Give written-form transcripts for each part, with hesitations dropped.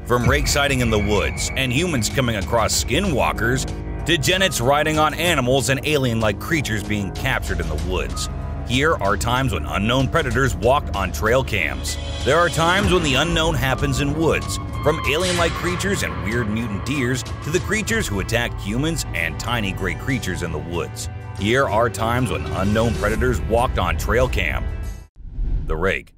From rake sighting in the woods and humans coming across skinwalkers, to genets riding on animals and alien-like creatures being captured in the woods. Here are times when unknown predators walked on trail cams. There are times when the unknown happens in woods, from alien-like creatures and weird mutant deers to the creatures who attack humans and tiny gray creatures in the woods. Here are times when unknown predators walked on trail cam. The Rake.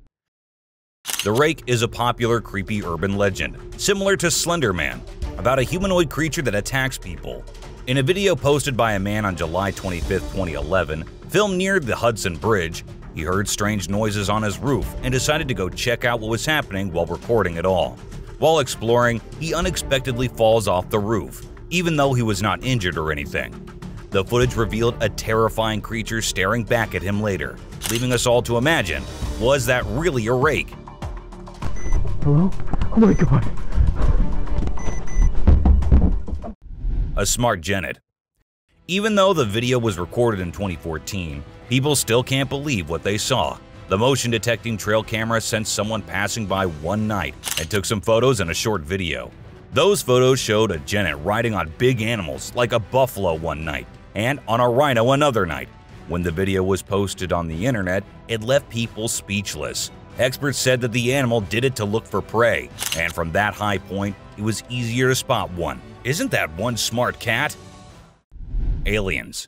The Rake is a popular creepy urban legend, similar to Slender Man, about a humanoid creature that attacks people. In a video posted by a man on July 25, 2011, filmed near the Hudson Bridge, he heard strange noises on his roof and decided to go check out what was happening while recording it all. While exploring, he unexpectedly falls off the roof, even though he was not injured or anything. The footage revealed a terrifying creature staring back at him later, leaving us all to imagine, was that really a rake? Hello? Oh my god. A smart genet. Even though the video was recorded in 2014, people still can't believe what they saw. The motion detecting trail camera sensed someone passing by one night and took some photos and a short video. Those photos showed a genet riding on big animals like a buffalo one night and on a rhino another night. When the video was posted on the internet, it left people speechless. Experts said that the animal did it to look for prey, and from that high point, it was easier to spot one. Isn't that one smart cat? Aliens.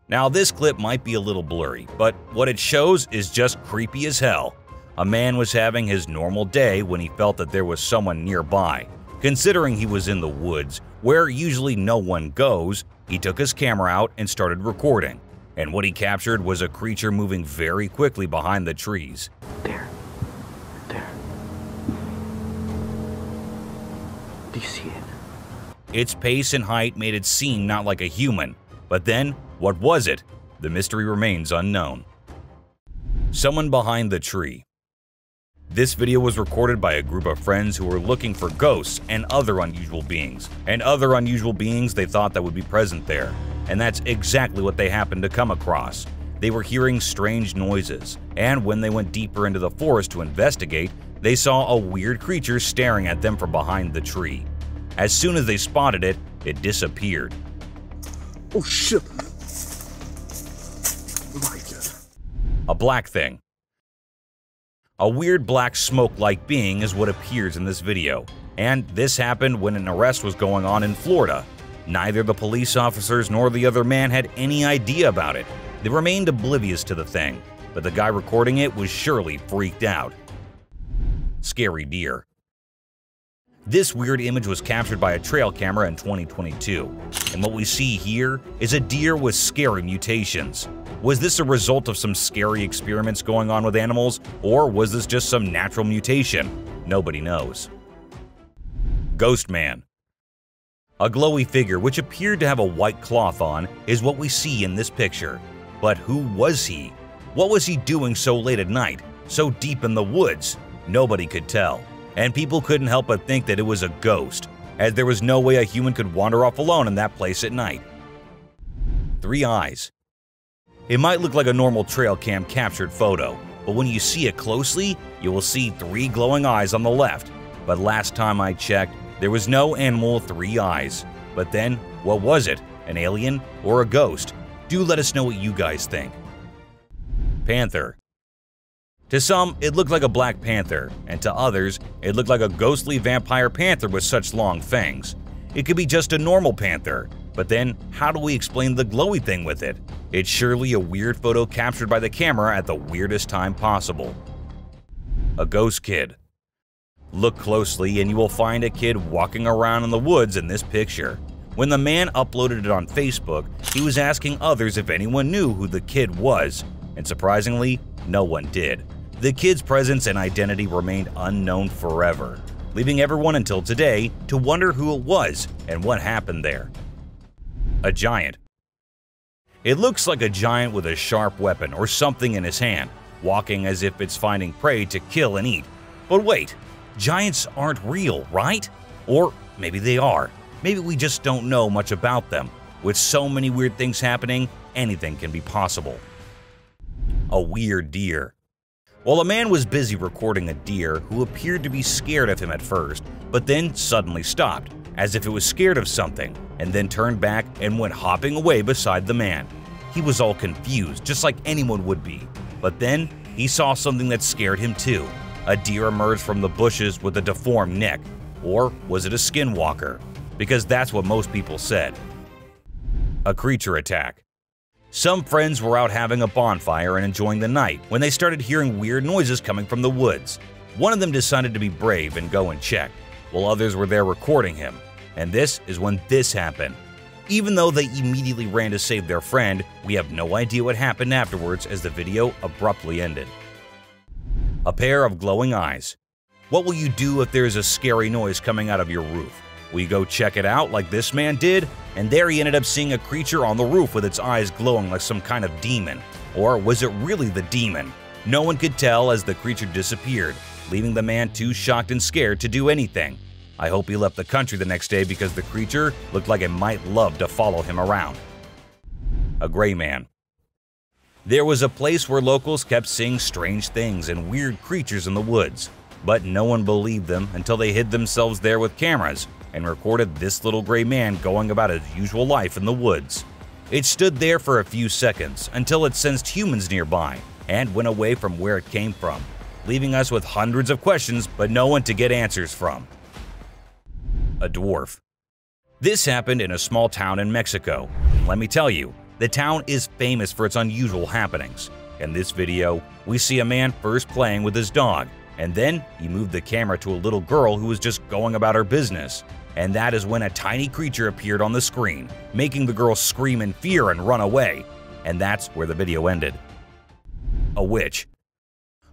Now this clip might be a little blurry, but what it shows is just creepy as hell. A man was having his normal day when he felt that there was someone nearby. Considering he was in the woods, where usually no one goes, he took his camera out and started recording. And what he captured was a creature moving very quickly behind the trees. There. Do you see it? Its pace and height made it seem not like a human. But then, what was it? The mystery remains unknown. Someone behind the tree. This video was recorded by a group of friends who were looking for ghosts and other unusual beings. They thought that would be present there. And that's exactly what they happened to come across. They were hearing strange noises, and when they went deeper into the forest to investigate, they saw a weird creature staring at them from behind the tree. As soon as they spotted it, it disappeared. Oh shit! My God. A black thing. A weird black smoke-like being is what appears in this video, and this happened when an arrest was going on in Florida. Neither the police officers nor the other man had any idea about it. They remained oblivious to the thing, but the guy recording it was surely freaked out. Scary deer. This weird image was captured by a trail camera in 2022, and what we see here is a deer with scary mutations. Was this a result of some scary experiments going on with animals, or was this just some natural mutation? Nobody knows. Ghost Man. A glowy figure which appeared to have a white cloth on is what we see in this picture. But who was he? What was he doing so late at night, so deep in the woods? Nobody could tell. And people couldn't help but think that it was a ghost, as there was no way a human could wander off alone in that place at night. 3 eyes. It might look like a normal trail cam captured photo, but when you see it closely, you will see 3 glowing eyes on the left. But last time I checked, there was no animal with 3 eyes. But then, what was it? An alien or a ghost? Do let us know what you guys think. Panther. To some, it looked like a black panther, and to others, it looked like a ghostly vampire panther with such long fangs. It could be just a normal panther, but then how do we explain the glowy thing with it? It's surely a weird photo captured by the camera at the weirdest time possible. A ghost kid. Look closely and you will find a kid walking around in the woods in this picture. When the man uploaded it on Facebook, he was asking others if anyone knew who the kid was, and surprisingly, no one did. The kid's presence and identity remained unknown forever, leaving everyone until today to wonder who it was and what happened there. A giant. It looks like a giant with a sharp weapon or something in his hand, walking as if it's finding prey to kill and eat. But wait, giants aren't real, right? Or maybe they are. Maybe we just don't know much about them. With so many weird things happening, anything can be possible. A weird deer. Well, a man was busy recording a deer who appeared to be scared of him at first, but then suddenly stopped, as if it was scared of something, and then turned back and went hopping away beside the man. He was all confused, just like anyone would be. But then he saw something that scared him too. A deer emerged from the bushes with a deformed neck. Or was it a skinwalker? Because that's what most people said. A creature attack. Some friends were out having a bonfire and enjoying the night when they started hearing weird noises coming from the woods. One of them decided to be brave and go and check, while others were there recording him. And this is when this happened. Even though they immediately ran to save their friend, we have no idea what happened afterwards as the video abruptly ended. A pair of glowing eyes. What will you do if there is a scary noise coming out of your roof? Will you go check it out like this man did? And there he ended up seeing a creature on the roof with its eyes glowing like some kind of demon. Or was it really the demon? No one could tell as the creature disappeared, leaving the man too shocked and scared to do anything. I hope he left the country the next day because the creature looked like it might love to follow him around. A gray man. There was a place where locals kept seeing strange things and weird creatures in the woods, but no one believed them until they hid themselves there with cameras and recorded this little gray man going about his usual life in the woods. It stood there for a few seconds until it sensed humans nearby and went away from where it came from, leaving us with hundreds of questions but no one to get answers from. A dwarf. This happened in a small town in Mexico. Let me tell you, the town is famous for its unusual happenings. In this video, we see a man first playing with his dog, and then he moved the camera to a little girl who was just going about her business. And that is when a tiny creature appeared on the screen, making the girl scream in fear and run away. And that's where the video ended. A witch.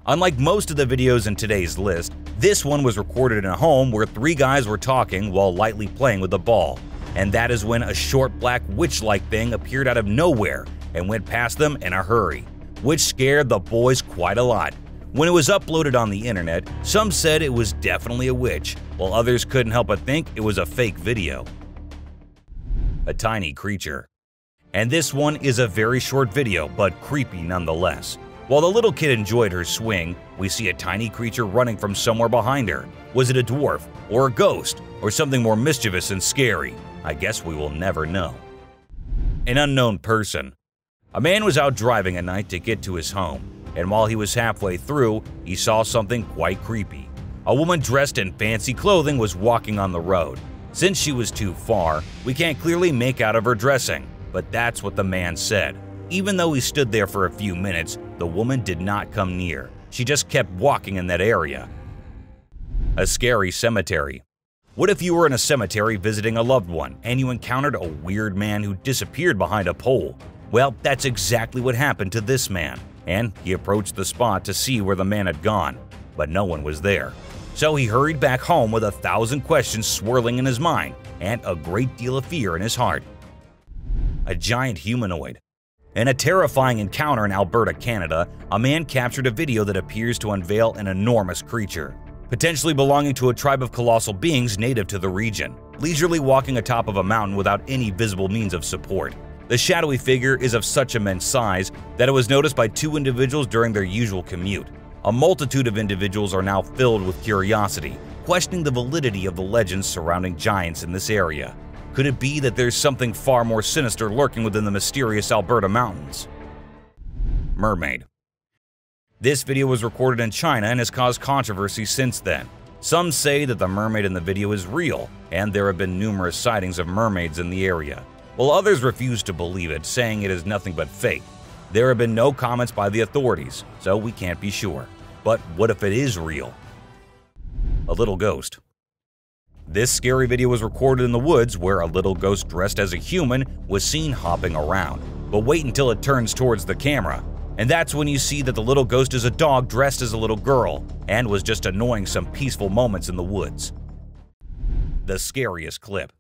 Unlike most of the videos in today's list, this one was recorded in a home where three guys were talking while lightly playing with a ball. And that is when a short black witch-like thing appeared out of nowhere and went past them in a hurry, which scared the boys quite a lot. When it was uploaded on the internet, some said it was definitely a witch, while others couldn't help but think it was a fake video. A tiny creature. And this one is a very short video, but creepy nonetheless. While the little kid enjoyed her swing, we see a tiny creature running from somewhere behind her. Was it a dwarf, or a ghost, or something more mischievous and scary? I guess we will never know. An unknown person. A man was out driving at night to get to his home, and while he was halfway through, he saw something quite creepy. A woman dressed in fancy clothing was walking on the road. Since she was too far, we can't clearly make out of her dressing, but that's what the man said. Even though he stood there for a few minutes, the woman did not come near. She just kept walking in that area. A scary cemetery. What if you were in a cemetery visiting a loved one and you encountered a weird man who disappeared behind a pole? Well, that's exactly what happened to this man, and he approached the spot to see where the man had gone, but no one was there. So he hurried back home with 1,000 questions swirling in his mind and a great deal of fear in his heart. A giant humanoid. In a terrifying encounter in Alberta, Canada, a man captured a video that appears to unveil an enormous creature, potentially belonging to a tribe of colossal beings native to the region, leisurely walking atop of a mountain without any visible means of support. The shadowy figure is of such immense size that it was noticed by two individuals during their usual commute. A multitude of individuals are now filled with curiosity, questioning the validity of the legends surrounding giants in this area. Could it be that there's something far more sinister lurking within the mysterious Alberta mountains? Mermaid. This video was recorded in China and has caused controversy since then. Some say that the mermaid in the video is real, and there have been numerous sightings of mermaids in the area, while others refuse to believe it, saying it is nothing but fake. There have been no comments by the authorities, so we can't be sure. But what if it is real? A little ghost. This scary video was recorded in the woods where a little ghost dressed as a human was seen hopping around. But wait until it turns towards the camera, and that's when you see that the little ghost is a dog dressed as a little girl and was just annoying some peaceful moments in the woods. The scariest clip.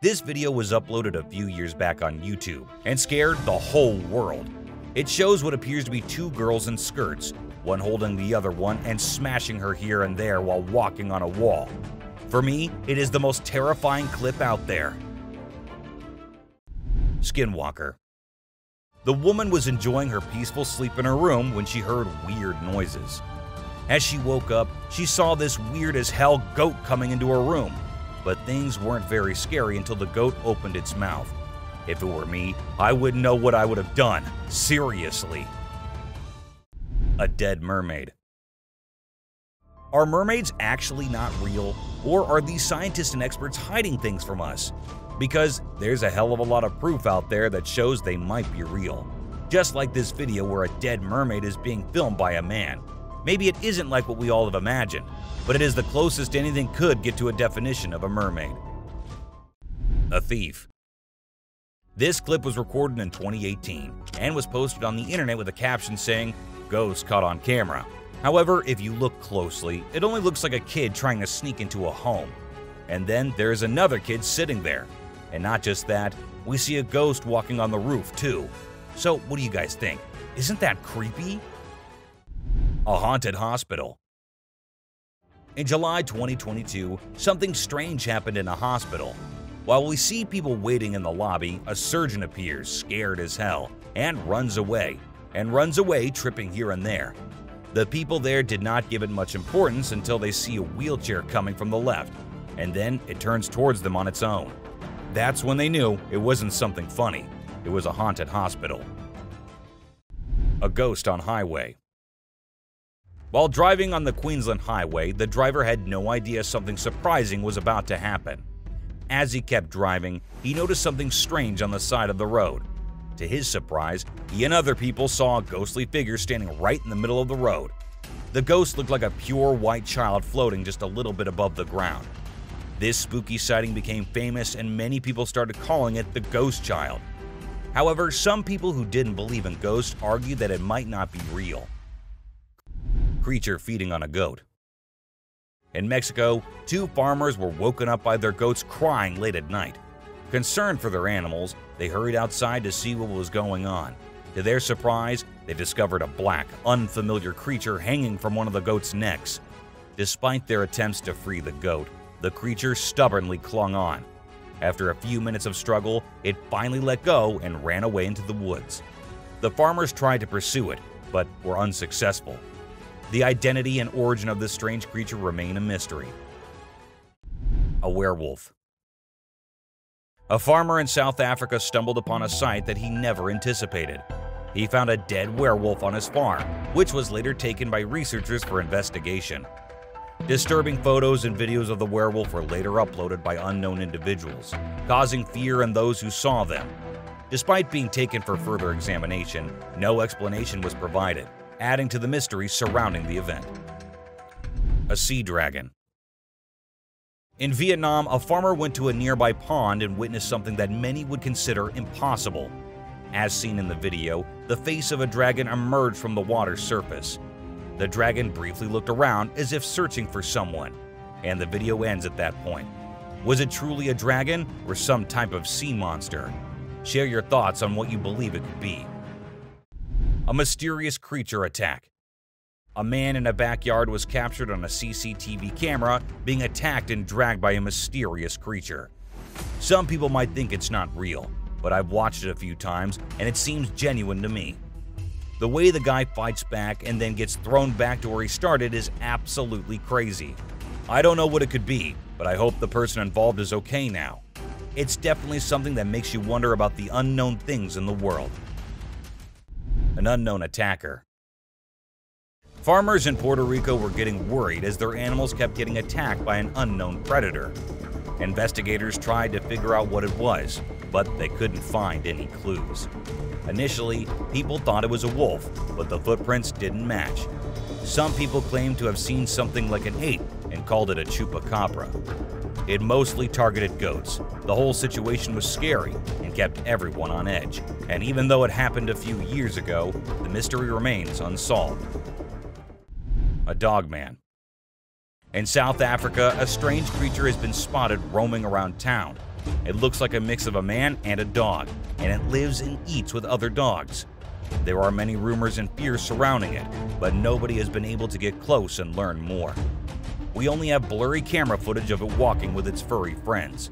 This video was uploaded a few years back on YouTube and scared the whole world. It shows what appears to be two girls in skirts, one holding the other one and smashing her here and there while walking on a wall. For me, it is the most terrifying clip out there. Skinwalker. The woman was enjoying her peaceful sleep in her room when she heard weird noises. As she woke up, she saw this weird-as-hell goat coming into her room, but things weren't very scary until the goat opened its mouth. If it were me, I wouldn't know what I would have done. Seriously. A dead mermaid. Are mermaids actually not real, or are these scientists and experts hiding things from us? Because there's a hell of a lot of proof out there that shows they might be real. Just like this video where a dead mermaid is being filmed by a man. Maybe it isn't like what we all have imagined, but it is the closest anything could get to a definition of a mermaid. A thief. This clip was recorded in 2018 and was posted on the internet with a caption saying, "Ghost caught on camera." However, if you look closely, it only looks like a kid trying to sneak into a home. And then there's another kid sitting there. And not just that, we see a ghost walking on the roof too. So what do you guys think? Isn't that creepy? A haunted hospital. In July 2022, something strange happened in a hospital. While we see people waiting in the lobby, a surgeon appears, scared as hell, and runs away, tripping here and there. The people there did not give it much importance until they see a wheelchair coming from the left, and then it turns towards them on its own. That's when they knew it wasn't something funny. It was a haunted hospital. A ghost on highway. While driving on the Queensland Highway, the driver had no idea something surprising was about to happen. As he kept driving, he noticed something strange on the side of the road. To his surprise, he and other people saw a ghostly figure standing right in the middle of the road. The ghost looked like a pure white child floating just a little bit above the ground. This spooky sighting became famous and many people started calling it the ghost child. However, some people who didn't believe in ghosts argued that it might not be real. Creature feeding on a goat. In Mexico, 2 farmers were woken up by their goats crying late at night. Concerned for their animals, they hurried outside to see what was going on. To their surprise, they discovered a black, unfamiliar creature hanging from one of the goat's necks. Despite their attempts to free the goat, the creature stubbornly clung on. After a few minutes of struggle, it finally let go and ran away into the woods. The farmers tried to pursue it, but were unsuccessful. The identity and origin of this strange creature remain a mystery. A werewolf. A farmer in South Africa stumbled upon a sight that he never anticipated. He found a dead werewolf on his farm, which was later taken by researchers for investigation. Disturbing photos and videos of the werewolf were later uploaded by unknown individuals, causing fear in those who saw them. Despite being taken for further examination, no explanation was provided, adding to the mystery surrounding the event. A sea dragon. In Vietnam, a farmer went to a nearby pond and witnessed something that many would consider impossible. As seen in the video, the face of a dragon emerged from the water's surface. The dragon briefly looked around as if searching for someone, and the video ends at that point. Was it truly a dragon or some type of sea monster? Share your thoughts on what you believe it could be. A mysterious creature attack. A man in a backyard was captured on a CCTV camera being attacked and dragged by a mysterious creature. Some people might think it's not real, but I've watched it a few times and it seems genuine to me. The way the guy fights back and then gets thrown back to where he started is absolutely crazy. I don't know what it could be, but I hope the person involved is okay now. It's definitely something that makes you wonder about the unknown things in the world. An unknown attacker. Farmers in Puerto Rico were getting worried as their animals kept getting attacked by an unknown predator. Investigators tried to figure out what it was, but they couldn't find any clues. Initially, people thought it was a wolf, but the footprints didn't match. Some people claimed to have seen something like an ape and called it a chupacabra. It mostly targeted goats. The whole situation was scary and kept everyone on edge. And even though it happened a few years ago, the mystery remains unsolved. A dogman. In South Africa, a strange creature has been spotted roaming around town. It looks like a mix of a man and a dog, and it lives and eats with other dogs. There are many rumors and fears surrounding it, but nobody has been able to get close and learn more. We only have blurry camera footage of it walking with its furry friends.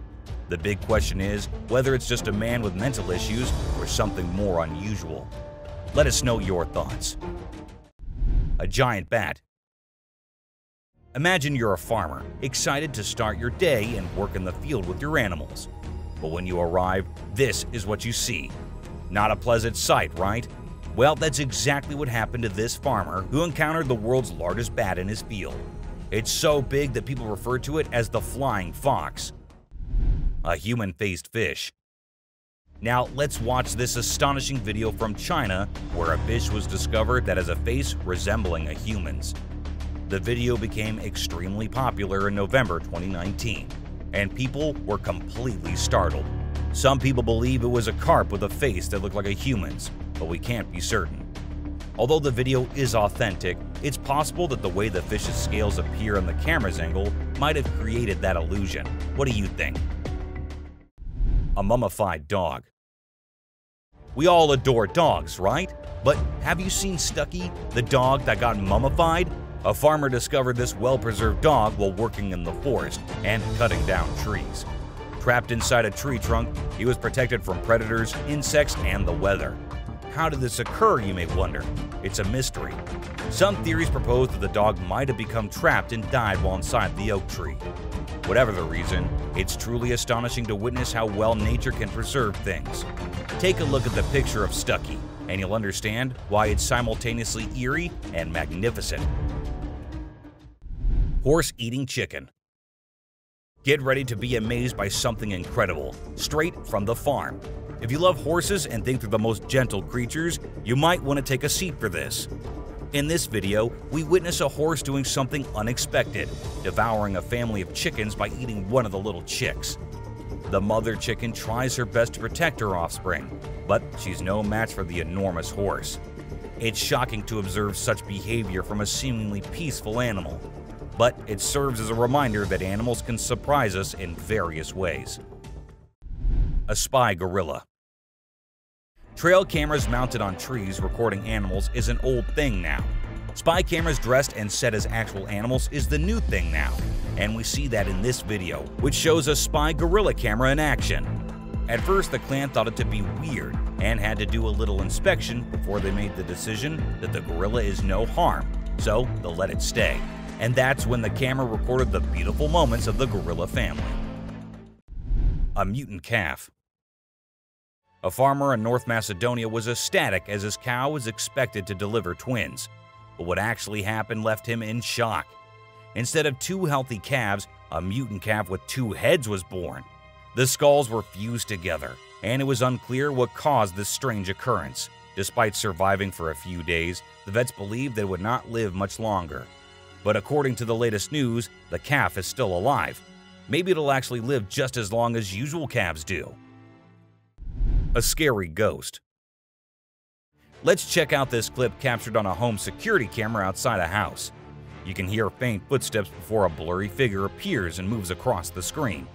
The big question is whether it's just a man with mental issues or something more unusual. Let us know your thoughts. A giant bat. Imagine you're a farmer, excited to start your day and work in the field with your animals. But when you arrive, this is what you see. Not a pleasant sight, right? Well, that's exactly what happened to this farmer who encountered the world's largest bat in his field. It's so big that people refer to it as the flying fox. A human-faced fish. Now let's watch this astonishing video from China where a fish was discovered that has a face resembling a human's. The video became extremely popular in November 2019, and people were completely startled. Some people believe it was a carp with a face that looked like a human's, but we can't be certain. Although the video is authentic, it's possible that the way the fish's scales appear on the camera's angle might have created that illusion. What do you think? A mummified dog. We all adore dogs, right? But have you seen Stucky, the dog that got mummified? A farmer discovered this well-preserved dog while working in the forest and cutting down trees. Trapped inside a tree trunk, he was protected from predators, insects, and the weather. How did this occur, you may wonder? It's a mystery. Some theories propose that the dog might have become trapped and died while inside the oak tree. Whatever the reason, it's truly astonishing to witness how well nature can preserve things. Take a look at the picture of Stucky, and you'll understand why it's simultaneously eerie and magnificent. Horse eating chicken. Get ready to be amazed by something incredible, straight from the farm. If you love horses and think they're the most gentle creatures, you might want to take a seat for this. In this video, we witness a horse doing something unexpected, devouring a family of chickens by eating one of the little chicks. The mother chicken tries her best to protect her offspring, but she's no match for the enormous horse. It's shocking to observe such behavior from a seemingly peaceful animal, but it serves as a reminder that animals can surprise us in various ways. A spy gorilla. Trail cameras mounted on trees recording animals is an old thing now. Spy cameras dressed and set as actual animals is the new thing now, and we see that in this video, which shows a spy gorilla camera in action. At first, the clan thought it to be weird and had to do a little inspection before they made the decision that the gorilla is no harm, so they'll let it stay. And that's when the camera recorded the beautiful moments of the gorilla family. A mutant calf. A farmer in North Macedonia was ecstatic as his cow was expected to deliver twins, but what actually happened left him in shock. Instead of 2 healthy calves, a mutant calf with 2 heads was born. The skulls were fused together, and it was unclear what caused this strange occurrence. Despite surviving for a few days, the vets believed they would not live much longer. But according to the latest news, the calf is still alive. Maybe it'll actually live just as long as usual calves do. A scary ghost. Let's check out this clip captured on a home security camera outside a house. You can hear faint footsteps before a blurry figure appears and moves across the screen.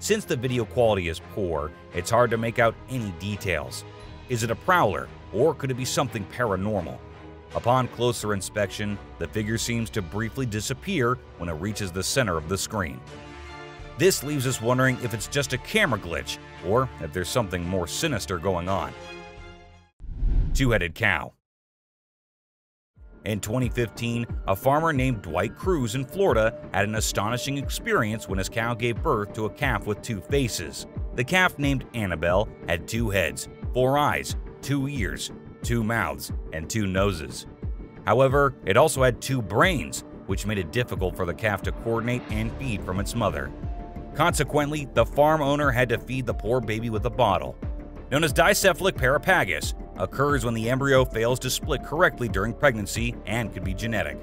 Since the video quality is poor, it's hard to make out any details. Is it a prowler, or could it be something paranormal? Upon closer inspection, the figure seems to briefly disappear when it reaches the center of the screen. This leaves us wondering if it's just a camera glitch, or if there's something more sinister going on. Two-headed cow. In 2015, a farmer named Dwight Cruz in Florida had an astonishing experience when his cow gave birth to a calf with 2 faces. The calf, named Annabelle, had 2 heads, 4 eyes, 2 ears, 2 mouths, and 2 noses. However, it also had 2 brains, which made it difficult for the calf to coordinate and feed from its mother. Consequently, the farm owner had to feed the poor baby with a bottle. Known as dicephalic parapagus, occurs when the embryo fails to split correctly during pregnancy and could be genetic.